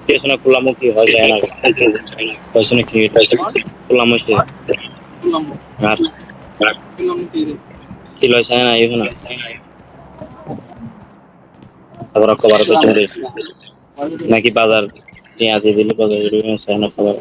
পেছনে খোলামুখি হয়ে যায় না পেছনে ক্রিয়েট খোলামুখি আর কি লইছে না এখন আবার কবার পেছনে নাকি বাজার পেঁয়াজ দিলে বাজার না খাবার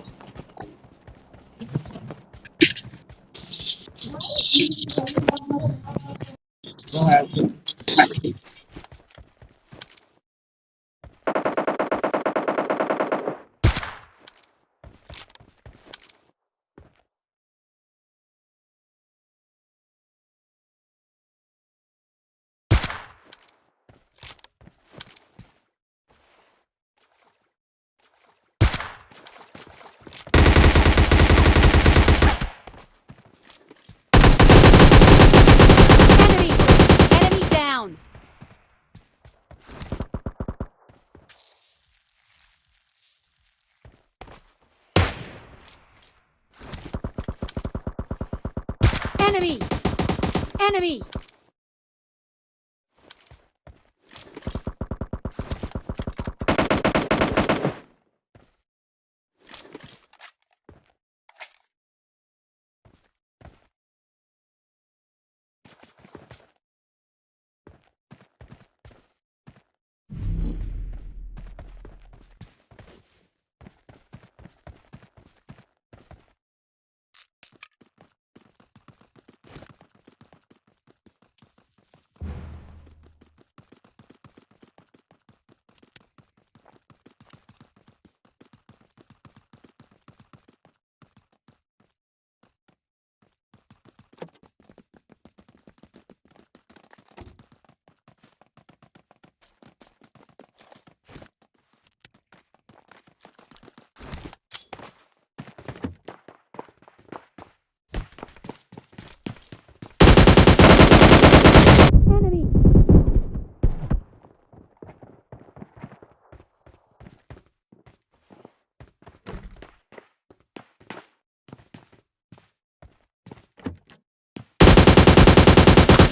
Enemy down. Enemy. Enemy. Enemy.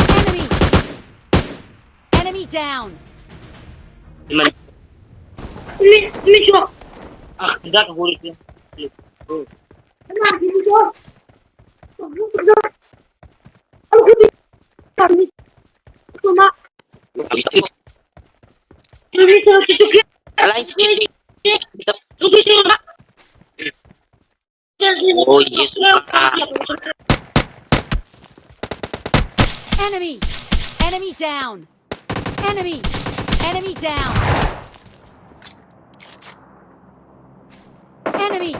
Enemy. Enemy down. Ini cok. tidak kulit Tenang, ini cok. Aku di cuma ini cok itu lain itu cuma oh yes Enemy. Enemy down. Enemy. Enemy down. Enemy.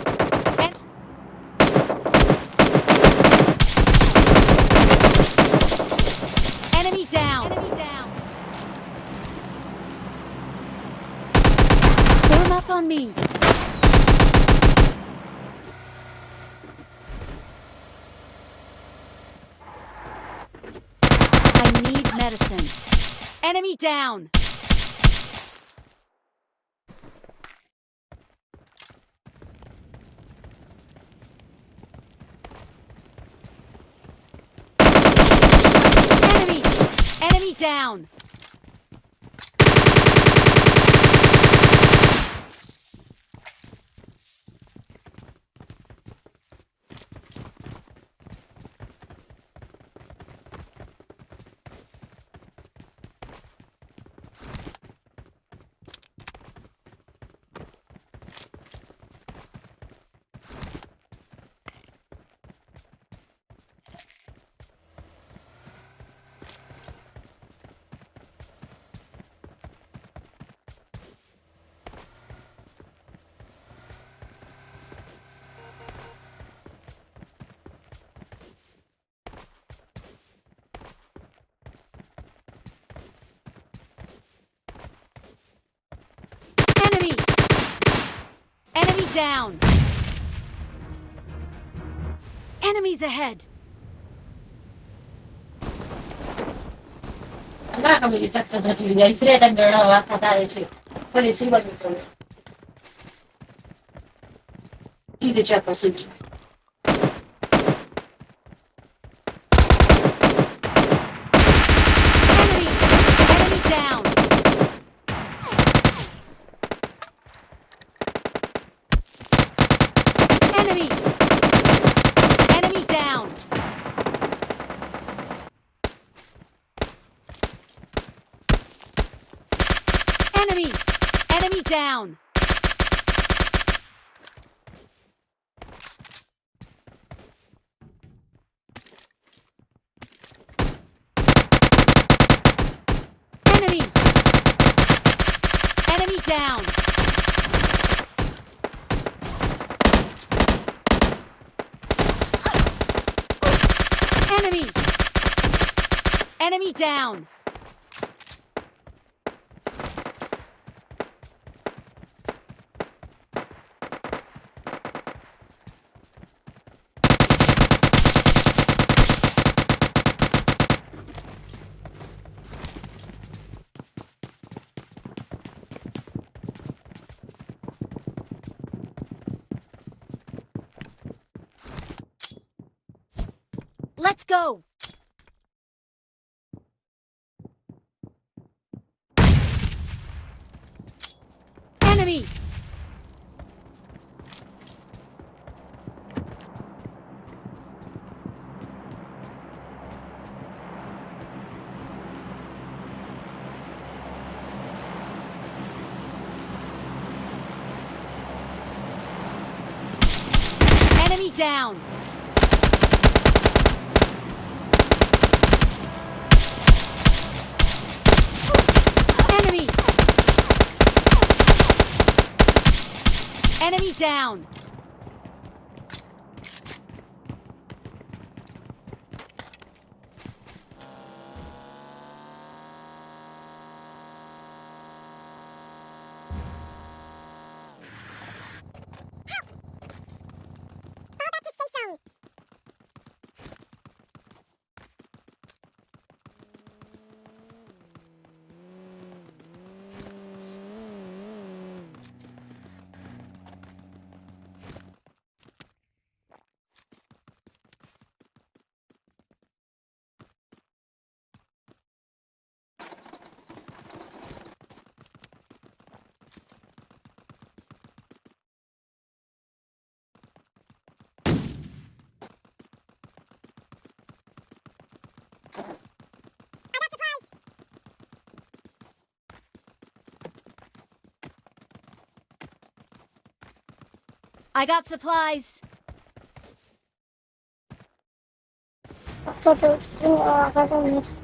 Enemy down. Enemy down. Form up on me. I need medicine. Enemy down. Enemy. Enemy down. Enemy. Enemy down. Enemies ahead. enggak kami dicat dari dari sini dan berada kata itu polisi baru itu itu siapa sih Enemy. Enemy down. down! Enemy! Enemy down! Enemy! Enemy down! Let's go! Enemy! Enemy down! Enemy! Enemy down! I got supplies. Foto, academics.